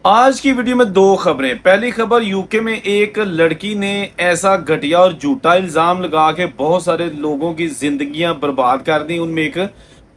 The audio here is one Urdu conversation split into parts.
آج کی ویڈیو میں دو خبریں۔ پہلی خبر، یوکے میں ایک لڑکی نے ایسا گھٹیا اور جھوٹا الزام لگا کے بہت سارے لوگوں کی زندگیاں برباد کر دی۔ ان میں ایک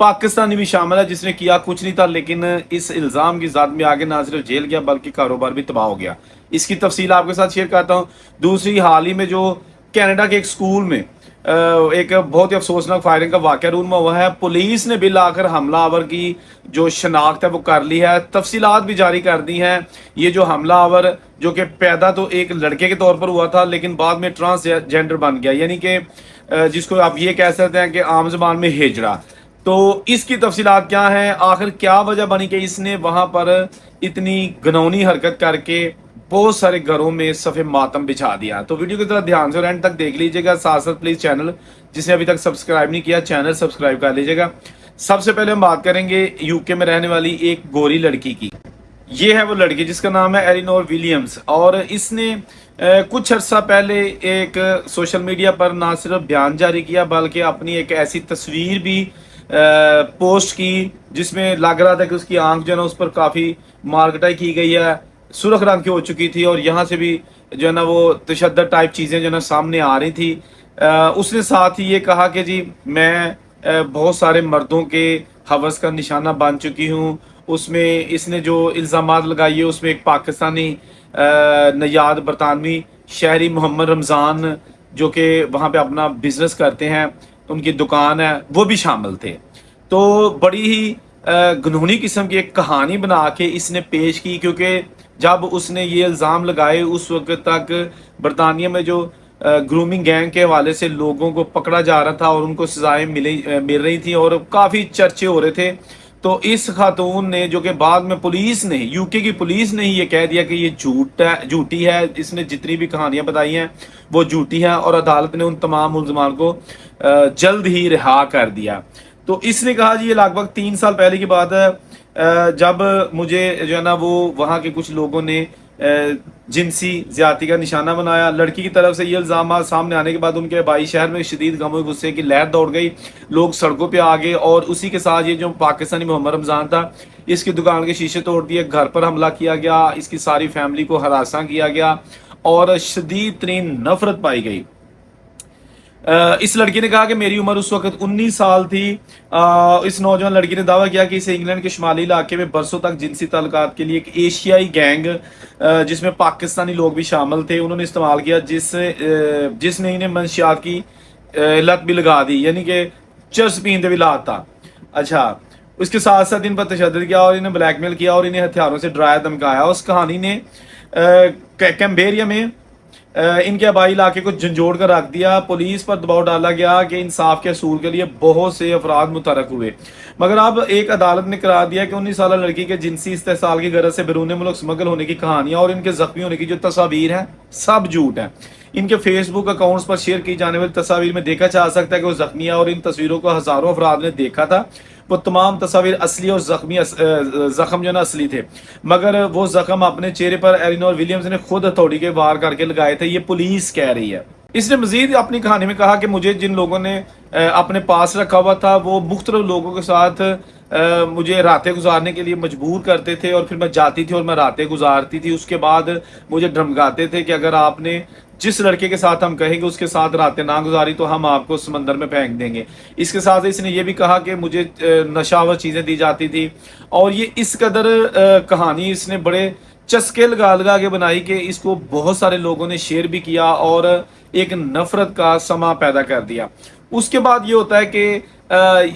پاکستانی بھی شامل ہے جس نے کیا کچھ نہیں تھا، لیکن اس الزام کی زد میں آگے نہ صرف جیل گیا بلکہ کاروبار بھی تباہ ہو گیا۔ اس کی تفصیل آپ کے ساتھ شیئر کرتا ہوں۔ دوسری، حال ہی میں جو کینیڈا کے ایک سکول میں ایک بہت ہی افسوسناک فائرنگ کا واقعہ رونما ہوا ہے۔ پولیس نے بل آخر حملہ آور کی جو شناخت ہے وہ کر لی ہے، تفصیلات بھی جاری کر دی ہیں۔ یہ جو حملہ آور جو کہ پیدا تو ایک لڑکے کے طور پر ہوا تھا لیکن بعد میں ٹرانس جینڈر بن گیا، یعنی کہ جس کو آپ یہ کہہ سکتے ہیں کہ عام زبان میں ہجڑا۔ تو اس کی تفصیلات کیا ہیں، آخر کیا وجہ بنی کہ اس نے وہاں پر اتنی گھنونی حرکت کر کے بہت سارے گھروں میں صف ماتم بچھا دیا۔ تو ویڈیو کی طرح دھیان سے اور اینڈ تک دیکھ لیجیے گا۔ ساتھ ساتھ پلیز چینل جس نے ابھی تک سبسکرائب نہیں کیا چینل سبسکرائب کر لیجیے گا۔ سب سے پہلے ہم بات کریں گے یوکے میں رہنے والی ایک گوری لڑکی کی۔ یہ ہے وہ لڑکی جس کا نام ہے ایلینور ولیمز، اور اس نے کچھ عرصہ پہلے ایک سوشل میڈیا پر نہ صرف بیان جاری کیا بلکہ اپنی ایک ایسی تصویر بھی پوسٹ کی جس میں لگ رہا تھا کہ اس کی آنکھ جو ہے نا اس پر کافی مارکٹائی کی گئی ہے، سرخ رنگ کی ہو چکی تھی، اور یہاں سے بھی جو ہے نا وہ تشدد ٹائپ چیزیں جو ہے نا سامنے آ رہی تھی۔ اس نے ساتھ ہی یہ کہا کہ جی میں بہت سارے مردوں کے ہوس کا نشانہ بن چکی ہوں۔ اس میں اس نے جو الزامات لگائیے اس میں ایک پاکستانی نیاد برطانوی شہری محمد رمضان جو کہ وہاں پہ اپنا بزنس کرتے ہیں، ان کی دکان ہے، وہ بھی شامل تھے۔ تو بڑی ہی گنہونی قسم کی ایک کہانی بنا کے اس نے پیش کی، کیونکہ جب اس نے یہ الزام لگائے اس وقت تک برطانیہ میں جو گرومنگ گینگ کے حوالے سے لوگوں کو پکڑا جا رہا تھا اور ان کو سزائیں مل رہی تھی اور کافی چرچے ہو رہے تھے۔ تو اس خاتون نے جو کہ بعد میں پولیس نے، یوکے کی پولیس نے ہی یہ کہہ دیا کہ یہ جھوٹی ہے، اس نے جتنی بھی کہانیاں بتائی ہیں وہ جھوٹی ہیں، اور عدالت نے ان تمام ملزمان کو جلد ہی رہا کر دیا۔ تو اس نے کہا جی یہ لگ بھگ 3 سال پہلے کی بات ہے، جب مجھے جو ہے نا وہ وہاں کے کچھ لوگوں نے جنسی زیادتی کا نشانہ بنایا۔ لڑکی کی طرف سے یہ الزامات سامنے آنے کے بعد ان کے آبائی شہر میں شدید غم و غصے کی لہر دوڑ گئی، لوگ سڑکوں پہ آ گئے، اور اسی کے ساتھ یہ جو پاکستانی محمد رمضان تھا اس کی دکان کے شیشے توڑ دیے، گھر پر حملہ کیا گیا، اس کی ساری فیملی کو ہراساں کیا گیا اور شدید ترین نفرت پائی گئی۔ اس لڑکی نے کہا کہ میری عمر اس وقت 19 سال تھی۔ اس نوجوان لڑکی نے دعویٰ کیا کہ اسے انگلینڈ کے شمالی علاقے میں برسوں تک جنسی تعلقات کے لیے ایک ایشیائی گینگ جس میں پاکستانی لوگ بھی شامل تھے انہوں نے استعمال کیا، جس نے انہیں منشیات کی لت بھی لگا دی، یعنی کہ چرس پیندے بھی لات تھا۔ اچھا، اس کے ساتھ ساتھ ان پر تشدد کیا اور انہیں بلیک میل کیا اور انہیں ہتھیاروں سے ڈرایا دھمکایا۔ اس کہانی نے کیمبیریا میں ان کے آبائی علاقے کو جھنجھوڑ کر رکھ دیا۔ پولیس پر دباؤ ڈالا گیا کہ انصاف کے حصول کے لیے بہت سے افراد متحرک ہوئے، مگر اب ایک عدالت نے قرار دیا کہ 19 سالہ لڑکی کے جنسی استحصال کی غرض سے بیرون ملک اسمگل ہونے کی کہانیاں اور ان کے زخمی ہونے کی جو تصاویر ہیں سب جھوٹ ہیں۔ ان کے فیس بک اکاؤنٹس پر شیئر کی جانے والی تصاویر میں دیکھا جا سکتا ہے کہ وہ زخمی ہے، اور ان تصویروں کو ہزاروں افراد نے دیکھا تھا۔ وہ تمام تصاویر اصلی اور زخم جو نا اصلی تھے، مگر وہ زخم اپنے چہرے پر ایلینور ولیمز نے خود ہتھوڑی کے وار کر کے لگائے تھے، یہ پولیس کہہ رہی ہے۔ اس نے مزید اپنی کہانی میں کہا کہ مجھے جن لوگوں نے اپنے پاس رکھا ہوا تھا وہ مختلف لوگوں کے ساتھ مجھے راتیں گزارنے کے لیے مجبور کرتے تھے، اور پھر میں جاتی تھی اور میں راتیں گزارتی تھی۔ اس کے بعد مجھے دھمکاتے تھے کہ اگر آپ نے جس لڑکے کے ساتھ ہم کہیں گے اس کے ساتھ راتیں نہ گزاری تو ہم آپ کو سمندر میں پھینک دیں گے۔ اس کے ساتھ اس نے یہ بھی کہا کہ مجھے نشاور چیزیں دی جاتی تھی، اور یہ اس قدر کہانی اس نے بڑے چسکے لگا کے بنائی کہ اس کو بہت سارے لوگوں نے شیئر بھی کیا اور ایک نفرت کا سما پیدا کر دیا۔ اس کے بعد یہ ہوتا ہے کہ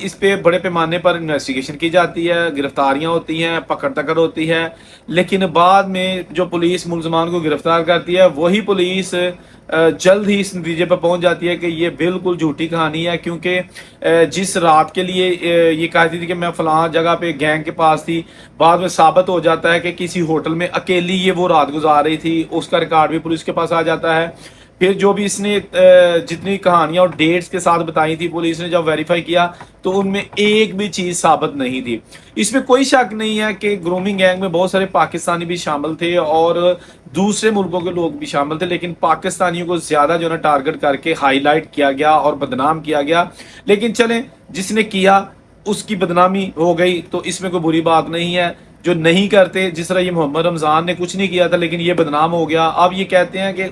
اس پہ بڑے پیمانے پر انویسٹیگیشن کی جاتی ہے، گرفتاریاں ہوتی ہیں، پکڑ دکڑ ہوتی ہے، لیکن بعد میں جو پولیس ملزمان کو گرفتار کرتی ہے وہی پولیس جلد ہی اس نتیجے پر پہنچ جاتی ہے کہ یہ بالکل جھوٹی کہانی ہے، کیونکہ جس رات کے لیے یہ کہتی تھی کہ میں فلاں جگہ پہ گینگ کے پاس تھی، بعد میں ثابت ہو جاتا ہے کہ کسی ہوٹل میں اکیلی یہ وہ رات گزار رہی تھی، اس کا ریکارڈ بھی پولیس کے پاس آ جاتا ہے۔ پھر جو بھی اس نے جتنی کہانیاں اور ڈیٹس کے ساتھ بتائی تھی پولیس نے جب ویریفائی کیا تو ان میں ایک بھی چیز ثابت نہیں تھی۔ اس میں کوئی شک نہیں ہے کہ گرومنگ گینگ میں بہت سارے پاکستانی بھی شامل تھے اور دوسرے ملکوں کے لوگ بھی شامل تھے، لیکن پاکستانیوں کو زیادہ جو ہے نا ٹارگٹ کر کے ہائی لائٹ کیا گیا اور بدنام کیا گیا۔ لیکن چلیں، جس نے کیا اس کی بدنامی ہو گئی تو اس میں کوئی بری بات نہیں ہے۔ جو نہیں کرتے. جس طرح یہ محمد رمضان نے کچھ نہیں کیا تھا لیکن یہ بدنام ہو گیا. اب یہ کہتے ہیں کہ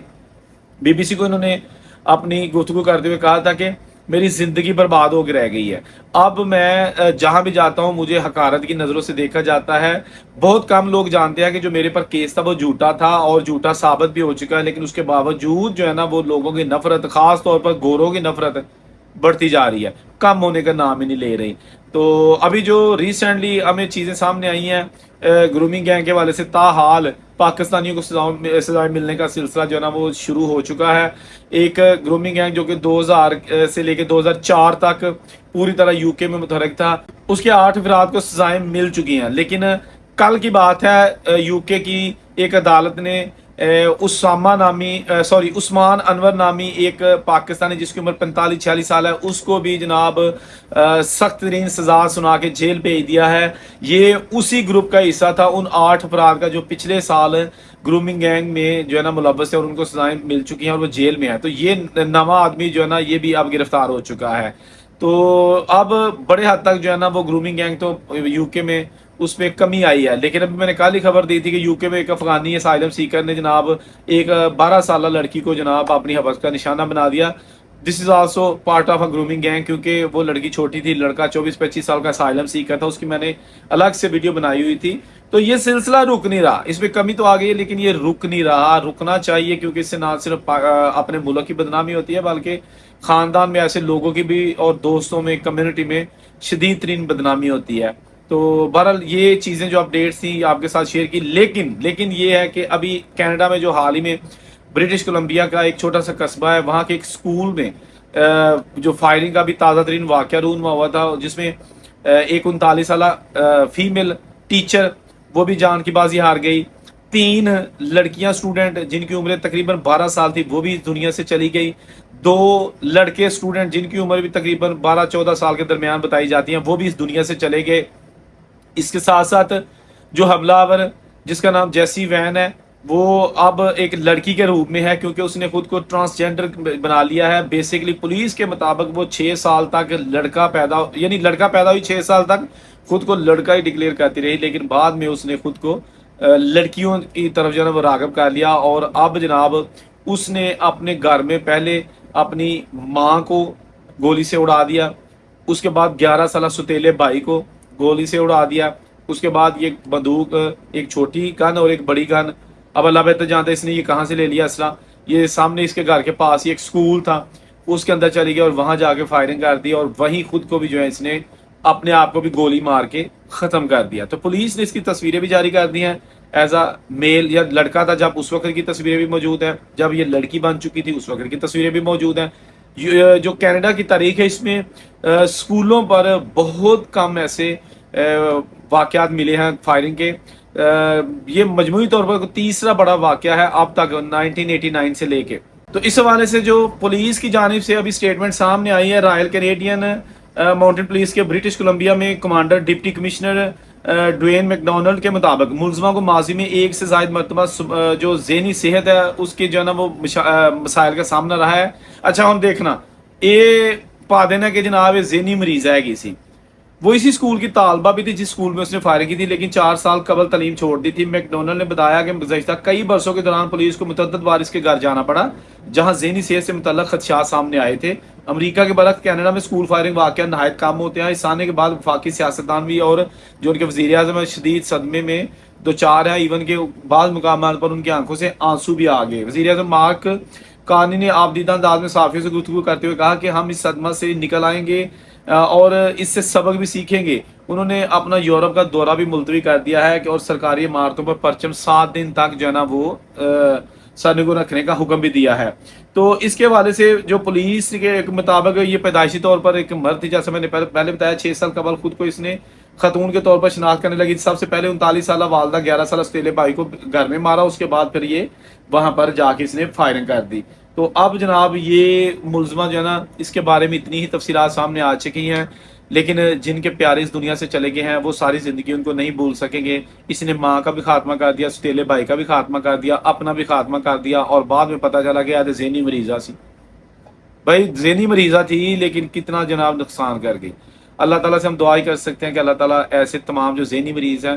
بی بی سی کو انہوں نے اپنی گفتگو کرتے ہوئے کہا تھا کہ میری زندگی برباد ہو کے رہ گئی ہے. اب میں جہاں بھی جاتا ہوں مجھے حقارت کی نظروں سے دیکھا جاتا ہے. بہت کم لوگ جانتے ہیں کہ جو میرے پر کیس تھا وہ جھوٹا تھا اور جھوٹا ثابت بھی ہو چکا ہے, لیکن اس کے باوجود جو ہے نا وہ لوگوں کی نفرت, خاص طور پر گوروں کی نفرت بڑھتی جا رہی ہے, کم ہونے کا نام ہی نہیں لے رہی. تو ابھی جو ریسنٹلی ہمیں چیزیں سامنے آئی ہیں گرومنگ گینگ کے والے سے, تاحال پاکستانیوں کو سزائیں ملنے کا سلسلہ جو ہے نا وہ شروع ہو چکا ہے. ایک گرومنگ گینگ جو کہ 2000 سے لے کے 2004 تک پوری طرح یو کے میں متحرک تھا, اس کے 8 افراد کو سزائیں مل چکی ہیں. لیکن کل کی بات ہے یو کے کی ایک عدالت نے عثمان انور نامی ایک پاکستانی جس کی عمر 45-46 سال ہے, اس کو بھی جناب سخت ترین سزا سنا کے جیل بھیج دیا ہے. یہ اسی گروپ کا حصہ تھا, ان 8 افراد کا جو پچھلے سال گرومنگ گینگ میں جو ہے نا ملوث ہے اور ان کو سزائیں مل چکی ہیں اور وہ جیل میں ہے. تو یہ نواں آدمی جو ہے نا یہ بھی اب گرفتار ہو چکا ہے. تو اب بڑے حد تک جو ہے نا وہ گرومنگ گینگ تو یو کے میں اس پہ کمی آئی ہے. لیکن ابھی میں نے کل ہی خبر دی تھی کہ یو کے میں ایک افغانی اسائلم سیکر نے جناب ایک 12 سالہ لڑکی کو جناب اپنی حوث کا نشانہ بنا دیا. This is also part of a grooming gang, کیونکہ وہ لڑکی چھوٹی تھی, لڑکا 24-25 سال کا اسائلم سیکر تھا, اس کی میں نے الگ سے ویڈیو بنائی ہوئی تھی. تو یہ سلسلہ رک نہیں رہا, اس پہ کمی تو آ گئی ہے لیکن یہ رک نہیں رہا. رکنا چاہیے کیونکہ اس سے نہ صرف اپنے ملک کی بدنامی ہوتی ہے بلکہ خاندان میں ایسے لوگوں کی بھی اور دوستوں میں, کمیونٹی میں شدید ترین بدنامی ہوتی ہے. تو بہرحال یہ چیزیں جو اپڈیٹس تھیں آپ کے ساتھ شیئر کی. لیکن یہ ہے کہ ابھی کینیڈا میں جو حال ہی میں برٹش کولمبیا کا ایک چھوٹا سا قصبہ ہے, وہاں کے ایک سکول میں جو فائرنگ کا بھی تازہ ترین واقعہ رونما ہوا تھا, جس میں ایک 39 سالہ فیمیل ٹیچر وہ بھی جان کی بازی ہار گئی. 3 لڑکیاں اسٹوڈنٹ جن کی عمریں تقریباً 12 سال تھی وہ بھی دنیا سے چلی گئی. 2 لڑکے اسٹوڈنٹ جن کی عمر بھی تقریباً 12-14 سال کے درمیان بتائی جاتی ہیں وہ بھی اس دنیا سے چلے گئے. اس کے ساتھ ساتھ جو حملہ آور جس کا نام جیسی وین ہے وہ اب ایک لڑکی کے روپ میں ہے, کیونکہ اس نے خود کو ٹرانسجینڈر بنا لیا ہے. بیسیکلی پولیس کے مطابق وہ 6 سال تک لڑکا پیدا ہوئی 6 سال تک خود کو لڑکا ہی ڈکلیئر کرتی رہی, لیکن بعد میں اس نے خود کو لڑکیوں کی طرف جو ہے وہ راغب کر لیا. اور اب جناب اس نے اپنے گھر میں پہلے اپنی ماں کو گولی سے اڑا دیا, اس کے بعد 11 سالہ ستیلے بھائی کو گولی سے اڑا دیا, اس کے بعد یہ بندوق, ایک چھوٹی گن اور ایک بڑی گن, اب اللہ بہتر جانتا ہے اس نے یہ کہاں سے لے لیا اسلحہ. یہ سامنے اس کے گھر کے پاس ہی ایک سکول تھا, اس کے اندر چلی گیا اور وہاں جا کے فائرنگ کر دی اور وہیں خود کو بھی جو ہے اس نے اپنے آپ کو بھی گولی مار کے ختم کر دیا. تو پولیس نے اس کی تصویریں بھی جاری کر دی ہیں ایز اے میل, یا لڑکا تھا جب اس وقت کی تصویریں بھی موجود ہیں, جب یہ لڑکی بن چکی تھی اس وقت کی تصویریں بھی موجود ہیں. جو کینیڈا کی تاریخ ہے اس میں سکولوں پر بہت کم ایسے واقعات ملے ہیں فائرنگ کے. یہ مجموعی طور پر تیسرا بڑا واقعہ ہے اب تک 1989 سے لے کے. تو اس حوالے سے جو پولیس کی جانب سے ابھی سٹیٹمنٹ سامنے آئی ہے, رائل کینیڈین ماؤنٹن پولیس کے برٹش کولمبیا میں commander deputy commissioner ڈوین make Donald کے مطابق ملزمہ کو ماضی میں 1 سے زائد مرتبہ جو ذہنی صحت ہے اس کے جو ہے نا وہ مسائل کا سامنا رہا ہے. اچھا ہم دیکھنا یہ پا دینا کہ جناب ذہنی مریض ہے کسی, وہ اسی سکول کی طالبہ بھی تھی جس سکول میں اس نے فائرنگ کی تھی, لیکن 4 سال قبل تعلیم چھوڑ دی تھی. میک ڈونلڈ نے بتایا کہ گزشتہ کئی برسوں کے دوران پولیس کو متعدد بار اس کے گھر جانا پڑا جہاں ذہنی صحت سے متعلق خدشات سامنے آئے تھے. امریکہ کے برعکس کینیڈا میں سکول فائرنگ واقعہ نہایت کم ہوتے ہیں. اس آنے کے بعد وفاقی سیاستدان بھی اور جو ان کے وزیر اعظم شدید صدمے میں 2-4 ہیں, ایون کے بعض مقامات پر ان کی آنکھوں سے آنسو بھی آ گئے. وزیر اعظم مارک کارنی نے آبدیدہ انداز میں صحافیوں سے گفتگو کرتے ہوئے کہا کہ ہم اس صدمہ سے نکل آئیں گے اور اس سے سبق بھی سیکھیں گے. انہوں نے اپنا یورپ کا دورہ بھی ملتوی کر دیا ہے کہ اور سرکاری عمارتوں پر پرچم 7 دن تک جو ہے نا وہ سرنگو رکھنے کا حکم بھی دیا ہے. تو اس کے حوالے سے جو پولیس کے مطابق یہ پیدائشی طور پر ایک مرد تھی, جیسے میں نے پہلے بتایا 6 سال قبل خود کو اس نے خاتون کے طور پر شناخت کرنے لگی. سب سے پہلے 39 سالہ والدہ 11 سالہ ستیلے بھائی کو گھر میں مارا, اس کے بعد پھر یہ وہاں پر جا کے اس نے فائرنگ کر دی. تو اب جناب یہ ملزمہ جو ہے نا اس کے بارے میں اتنی ہی تفصیلات سامنے آ چکی ہیں, لیکن جن کے پیارے اس دنیا سے چلے گئے ہیں وہ ساری زندگی ان کو نہیں بھول سکیں گے. اس نے ماں کا بھی خاتمہ کر دیا, ستیلے بھائی کا بھی خاتمہ کر دیا, اپنا بھی خاتمہ کر دیا, اور بعد میں پتہ چلا کہ ذہنی مریضہ سی. بھائی ذہنی مریضہ تھی لیکن کتنا جناب نقصان کر گئی. اللہ تعالیٰ سے ہم دعا ہی کر سکتے ہیں کہ اللہ تعالیٰ ایسے تمام جو ذہنی مریض ہیں